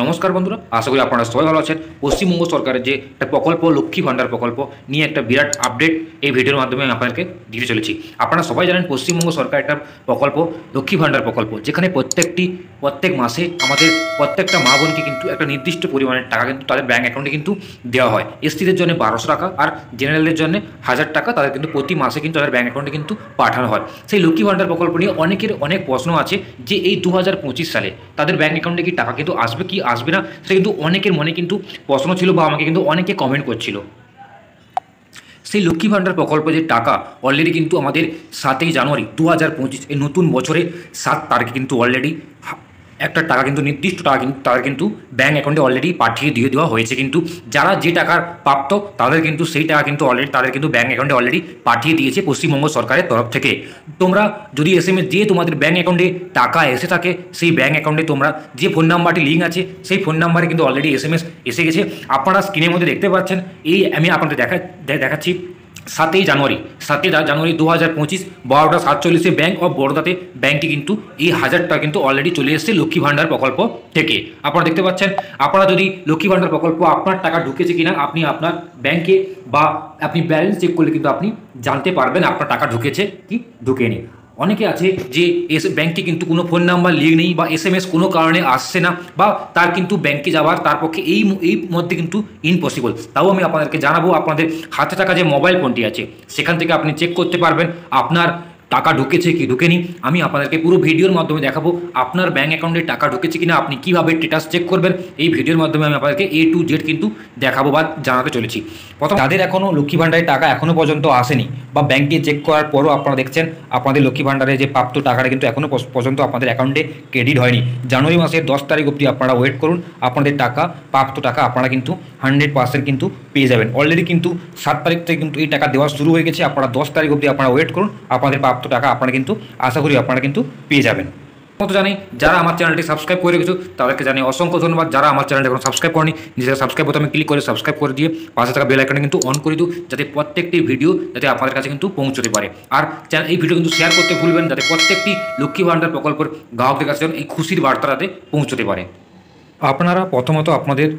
নমস্কার বন্ধুরা, আশা করি আপনারা সবাই ভালো আছেন। পশ্চিমবঙ্গ সরকারের যে একটা প্রকল্প লক্ষ্মী ভাণ্ডার প্রকল্প নিয়ে একটা বিরাট আপডেট এই ভিডিওর মাধ্যমে আমি আপনাদেরকে দিতে চলেছি। আপনারা সবাই জানেন পশ্চিমবঙ্গ সরকার একটা প্রকল্প লক্ষ্মী ভাণ্ডার প্রকল্প, যেখানে প্রত্যেক মাসে আমাদের প্রত্যেকটা মা বোনকে কিন্তু একটা নির্দিষ্ট পরিমাণের টাকা কিন্তু তাদের ব্যাঙ্ক অ্যাকাউন্টে কিন্তু দেওয়া হয়। এসসিদের জন্য 1200 টাকা আর জেনারেলদের জন্য 1000 টাকা তাদের কিন্তু প্রতি মাসে কিন্তু তাদের ব্যাঙ্ক অ্যাকাউন্টে কিন্তু পাঠানো হয়। সেই লক্ষ্মী ভাণ্ডার প্রকল্প নিয়ে অনেকের অনেক প্রশ্ন আছে যে এই 2025 সালে তাদের ব্যাঙ্ক অ্যাকাউন্টে কি টাকা কিন্তু আসবে কি আসবে না, সেটা কিন্তু অনেকের মনে কিন্তু প্রশ্ন ছিল বা আমাকে কিন্তু অনেকে কমেন্ট করছিল। সেই লক্ষ্মী ভাণ্ডার প্রকল্প যে টাকা অলরেডি কিন্তু আমাদের 7ই জানুয়ারি 2025 এই নতুন বছরে 7 তারিখে কিন্তু অলরেডি একটা টাকা কিন্তু নির্দিষ্ট টাকা কিন্তু তাদের কিন্তু ব্যাঙ্ক অ্যাকাউন্টে অলরেডি পাঠিয়ে দিয়ে দেওয়া হয়েছে। কিন্তু যারা যে টাকার প্রাপ্ত তাদের কিন্তু সেই টাকা কিন্তু অলরেডি তাদের কিন্তু ব্যাঙ্ক অ্যাকাউন্টে অলরেডি পাঠিয়ে দিয়েছে পশ্চিমবঙ্গ সরকারের তরফ থেকে। তোমরা যদি SMS দিয়ে তোমাদের ব্যাঙ্ক অ্যাকাউন্টে টাকা এসে থাকে, সেই ব্যাঙ্ক অ্যাকাউন্টে তোমরা যে ফোন নাম্বারটি লিঙ্ক আছে সেই ফোন নাম্বারে কিন্তু অলরেডি SMS এসে গেছে। আপনারা স্ক্রিনের মধ্যে দেখতে পাচ্ছেন, এই আমি আপনাদের দেখাচ্ছি 7ই জানুয়ারি 2025 12:47 ব্যাঙ্ক অফ বরোদাতে ব্যাঙ্কটি কিন্তু এই 1000 টাকা কিন্তু অলরেডি চলে এসেছে লক্ষ্মী ভাণ্ডার প্রকল্প থেকে। আপনারা দেখতে পাচ্ছেন, আপনারা যদি লক্ষ্মী ভাণ্ডার প্রকল্প আপনার টাকা ঢুকেছে কিনা আপনি আপনার ব্যাংকে বা আপনি ব্যালেন্স চেক করলে কিন্তু আপনি জানতে পারবেন আপনার টাকা ঢুকেছে কি ঢুকেনি। অনেকে আছে যে ব্যাংকটি কিন্তু কোনো ফোন নাম্বার লিঙ্ক নেই বা SMS কোনো কারণে আসছে না, বা তার কিন্তু ব্যাংকে যাওয়ার তার পক্ষে এই মধ্যে কিন্তু ইম্পসিবল। তাও আমি আপনাদেরকে জানাবো, আপনাদের হাতে থাকা যে মোবাইল ফোনটি আছে সেখান থেকে আপনি চেক করতে পারবেন আপনার টাকা ঢুকেছে কি ঢুকেনি। আমি আপনাদেরকে পুরো ভিডিওর মাধ্যমে দেখাবো আপনার ব্যাঙ্ক অ্যাকাউন্টে টাকা ঢুকেছে কিনা, আপনি কীভাবে স্ট্যাটাস চেক করবেন। এই ভিডিওর মাধ্যমে আমি আপনাদেরকে A to Z কিন্তু দেখাবো বা জানাতে চলেছি। প্রথম, যাদের এখনও লক্ষ্মী ভাণ্ডারের টাকা এখনও পর্যন্ত আসেনি বা ব্যাংকে চেক করার পরও আপনারা দেখছেন আপনাদের লক্ষ্মী ভাণ্ডারে যে প্রাপ্ত টাকাটা কিন্তু এখনও পর্যন্ত আপনাদের অ্যাকাউন্টে ক্রেডিট হয়নি, জানুয়ারি মাসের 10 তারিখ অবধি আপনারা ওয়েট করুন। আপনাদের টাকা প্রাপ্ত টাকা আপনারা কিন্তু 100% কিন্তু পেয়ে যাবেন। অলরেডি কিন্তু 7 তারিখ থেকে কিন্তু এই টাকা দেওয়া শুরু হয়ে গেছে। আপনারা 10 তারিখ অবধি আপনারা ওয়েট করুন, আপনাদের প্রাপ্ত টাকা আপনারা কিন্তু আশা করি আপনারা কিন্তু পেয়ে যাবেন। মতো জানি যারা আমার চ্যানেলটি সাবস্ক্রাইব করে রেখেছো তাদেরকে জানি অসংখ্য ধন্যবাদ। যারা আমার চ্যানেলটি এখন সাবস্ক্রাইব করেনি, নিজেরা সাবস্ক্রাইব বোতামে ক্লিক করে সাবস্ক্রাইব করে দিয়ে পাশে থাকা বেল আইকনটা কিন্তু অন করে দিও, যাতে প্রত্যেকটি ভিডিও যাতে আপনাদের কাছে কিন্তু পৌঁছতে পারে। আর এই ভিডিও কিন্তু শেয়ার করতে ভুলবেন, যাতে প্রত্যেকটি লক্ষ্মী ভাণ্ডার প্রকল্পের গ্রাহকদের কাছে এই খুশির বার্তাটাতে পৌঁছতে পারে। আপনারা প্রথমত আপনাদের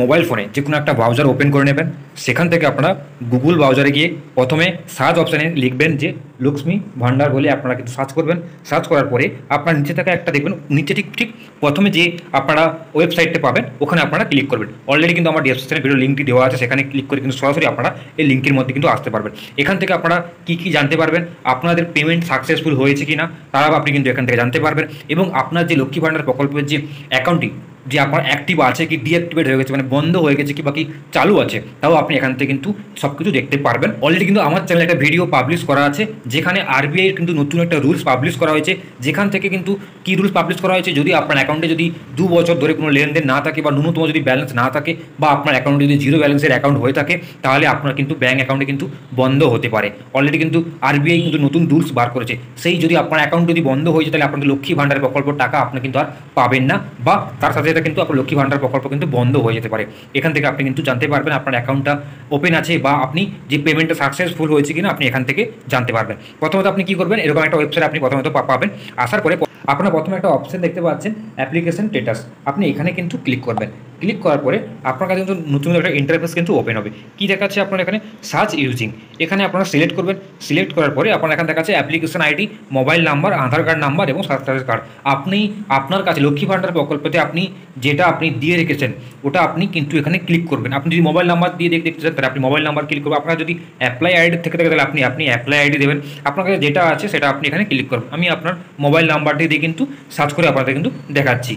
মোবাইল ফোনে যে কোনো একটা ব্রাউজার ওপেন করে নেবেন। সেখান থেকে আপনারা গুগল ব্রাউজারে গিয়ে প্রথমে সার্চ অপশানে লিখবেন যে লক্ষ্মী ভাণ্ডার বলে আপনারা কিন্তু সার্চ করবেন। সার্চ করার পরে আপনার নিচে থাকা একটা দেখবেন, নিচে ঠিক প্রথমে যে আপনারা ওয়েবসাইটটা পাবেন ওখানে আপনারা ক্লিক করবেন। অলরেডি কিন্তু আমার ডেসক্রিপশনে ভিডিও লিঙ্কটি দেওয়া আছে, সেখানে ক্লিক করে কিন্তু সরাসরি আপনারা এই লিঙ্কের মধ্যে কিন্তু আসতে পারবেন। এখান থেকে আপনারা কী জানতে পারবেন, আপনাদের পেমেন্ট সাকসেসফুল হয়েছে কি না তারাও আপনি কিন্তু এখান থেকে জানতে পারবেন। এবং আপনার যে লক্ষ্মী ভাণ্ডার প্রকল্পের যে অ্যাকাউন্টটি যে আপনার অ্যাক্টিভ আছে কি ডিঅ্যাক্টিভেট হয়ে গেছে, মানে বন্ধ হয়ে গেছে কি বাকি চালু আছে, তাও আপনি এখান থেকে কিন্তু সব কিছু দেখতে পারবেন। অলরেডি কিন্তু আমার চ্যানেলে একটা ভিডিও পাবলিশ করা আছে, যেখানে RBI কিন্তু নতুন একটা রুলস পাবলিশ করা হয়েছে। যেখান থেকে কিন্তু কী রুলস পাবলিশ করা হয়েছে, যদি আপনার অ্যাকাউন্টে যদি 2 বছর ধরে কোনো লেনদেন না থাকে বা ন্যূনতম যদি ব্যালেন্স না থাকে বা আপনার অ্যাকাউন্টে যদি 0 ব্যালেন্সের অ্যাকাউন্ট হয়ে থাকে, তাহলে আপনার কিন্তু ব্যাঙ্ক অ্যাকাউন্টে কিন্তু বন্ধ হতে পারে। অলরেডি কিন্তু RBI কিন্তু নতুন রুলস বার করেছে, সেই যদি আপনার অ্যাকাউন্ট যদি বন্ধ হয়ে যায় তাহলে আপনাদের লক্ষ্মী ভাণ্ডার প্রকল্প টাকা আপনি কিন্তু আর পাবেন না, বা তার সাথে সাথে কিন্তু আপনার লক্ষ্মী ভাণ্ডার প্রকল্প কিন্তু বন্ধ হয়ে যেতে পারে। এখান থেকে আপনি কিন্তু জানতে পারবেন আপনার অ্যাকাউন্টটা ওপেন আছে বা আপনি যে পেমেন্টটা সাকসেসফুল হয়েছে কিনা আপনি এখান থেকে জানতে পারবেন। প্রথমত আপনি কি করবেন, এরকম একটা ওয়েবসাইট আপনি প্রথমত পাবেন। আসার পরে আপনারা প্রথমে একটা অপশন দেখতে পাচ্ছেন অ্যাপ্লিকেশন স্ট্যাটাস, আপনি এখানে কিন্তু ক্লিক করবেন। ক্লিক করার পরে আপনার কাছে কিন্তু নতুন একটা ইন্টারফেস কিন্তু ওপেন হবে। কী দেখাচ্ছে আপনার এখানে সার্চ ইউজিং, এখানে আপনারা সিলেক্ট করবেন। সিলেক্ট করার পরে আপনার এখানে দেখাচ্ছে অ্যাপ্লিকেশন আইডি, মোবাইল নাম্বার, আধার কার্ড নাম্বার এবং স্বাস্থ্য কার্ড। আপনি আপনার কাছে লক্ষ্মী ভাণ্ডার প্রকল্পতে আপনি যেটা আপনি দিয়ে রেখেছেন ওটা আপনি কিন্তু এখানে ক্লিক করবেন। আপনি যদি মোবাইল নাম্বার দিয়ে দেখতে চান তাহলে আপনি মোবাইল নাম্বার ক্লিক করবেন। আপনার যদি অ্যাপ্লাই আইডি থেকে থাকে তাহলে আপনি অ্যাপ্লাই আইডি দেবেন। আপনার কাছে যেটা আছে সেটা আপনি এখানে ক্লিক করবেন। আমি আপনার মোবাইল নাম্বারটি দিয়ে কিন্তু সার্চ করে আপনাদের কিন্তু দেখাচ্ছি।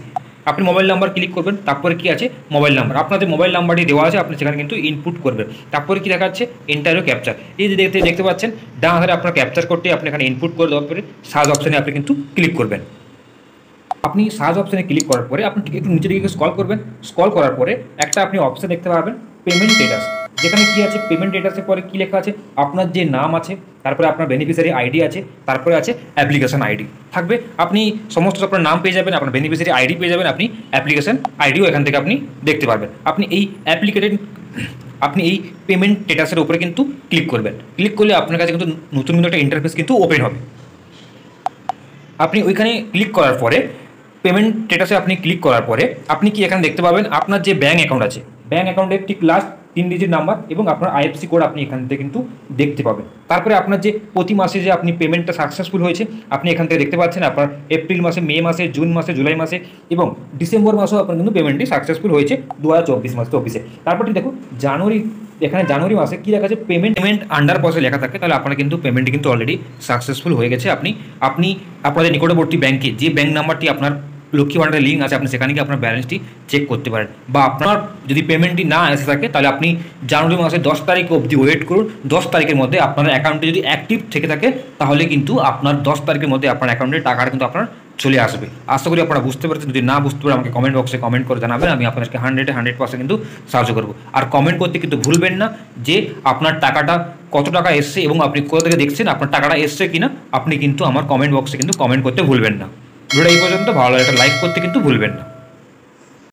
আপনি মোবাইল নাম্বার ক্লিক করবেন, তারপরে কি আছে মোবাইল নাম্বার, আপনাদের মোবাইল নাম্বারটি দেওয়া আছে, আপনি সেখানে কিন্তু ইনপুট করবেন। তারপরে কি দেখাচ্ছে এন্টার ও ক্যাপচার, এই যে দেখতে পাচ্ছেন ডান হাতে আপনার ক্যাপচার করতে আপনি এখানে ইনপুট করে দেওয়ার পরে সার্চ অপশানে আপনি কিন্তু ক্লিক করবেন। আপনি সার্চ অপশানে ক্লিক করার পরে আপনি একটু নিচের দিকে স্ক্রল করবেন। স্ক্রল করার পরে একটা আপনি অপশান দেখতে পাবেন পেমেন্ট স্ট্যাটাস, যেখানে কি আছে পেমেন্ট স্ট্যাটাসের পরে কী লেখা আছে আপনার যে নাম আছে, তারপরে আপনার বেনিফিশিয়ারি আইডি আছে, তারপরে আছে অ্যাপ্লিকেশন আইডি থাকবে। আপনি সমস্ত আপনার নাম পেয়ে যাবেন, আপনার বেনিফিশিয়ারি আইডি পেয়ে যাবেন, আপনি অ্যাপ্লিকেশন আইডিও এখান থেকে আপনি দেখতে পারবেন। আপনি এই পেমেন্ট স্ট্যাটাসের উপরে কিন্তু ক্লিক করবেন। ক্লিক করলে আপনার কাছে কিন্তু নতুন একটা ইন্টারফেস কিন্তু ওপেন হবে। আপনি ওইখানে ক্লিক করার পরে পেমেন্ট স্ট্যাটাসে আপনি ক্লিক করার পরে আপনি কি এখানে দেখতে পাবেন আপনার যে ব্যাঙ্ক অ্যাকাউন্ট আছে, ব্যাঙ্ক অ্যাকাউন্টের ঠিক লাস্ট 3 ডিজিট নাম্বার এবং আপনার আইএফসি কোড আপনি এখান থেকে কিন্তু দেখতে পাবেন। তারপরে আপনার যে প্রতি মাসে যে আপনি পেমেন্টটা সাকসেসফুল হয়েছে আপনি এখান থেকে দেখতে পাচ্ছেন। আপনার এপ্রিল মাসে, মে মাসে, জুন মাসে, জুলাই মাসে এবং ডিসেম্বর মাসেও আপনার কিন্তু পেমেন্টটি সাকসেসফুল হয়েছে 2024 মাসে অফিসে। তারপরে দেখুন জানুয়ারি, এখানে জানুয়ারি মাসে কী লেখা আছে, পেমেন্ট আন্ডার প্রসেস লেখা থাকে, তাহলে আপনার কিন্তু পেমেন্টটি কিন্তু অলরেডি সাকসেসফুল হয়ে গেছে। আপনি আপনাদের নিকটবর্তী ব্যাংকে যে ব্যাংক নাম্বারটি আপনার লক্ষ্মী ভাণ্ডারের লিঙ্ক আছে আপনি সেখানে গিয়ে আপনার ব্যালেন্সটি চেক করতে পারেন। বা আপনার যদি পেমেন্টটি না এসে থাকে তাহলে আপনি জানুয়ারি মাসের 10 তারিখ অবধি ওয়েট করুন। 10 তারিখের মধ্যে আপনার অ্যাকাউন্টে যদি অ্যাক্টিভ থেকে থাকে তাহলে কিন্তু আপনার 10 তারিখের মধ্যে আপনার অ্যাকাউন্টে টাকাটা কিন্তু আপনার চলে আসবে। আশা করি আপনারা বুঝতে পেরেছেন। যদি না বুঝতে পারে আমাকে কমেন্ট বক্সে কমেন্ট করে জানাবেন, আমি আপনাদেরকে 100% কিন্তু সাহায্য করবো। আর কমেন্ট করতে কিন্তু ভুলবেন না যে আপনার টাকাটা কত টাকা এসছে এবং আপনি কোথা থেকে দেখছেন, আপনার টাকাটা এসছে কিনা আপনি কিন্তু আমার কমেন্ট বক্সে কিন্তু কমেন্ট করতে ভুলবেন না। ভিডিওটা এই পর্যন্ত ভালো লাগে একটা লাইক করতে কিন্তু ভুলবেন না।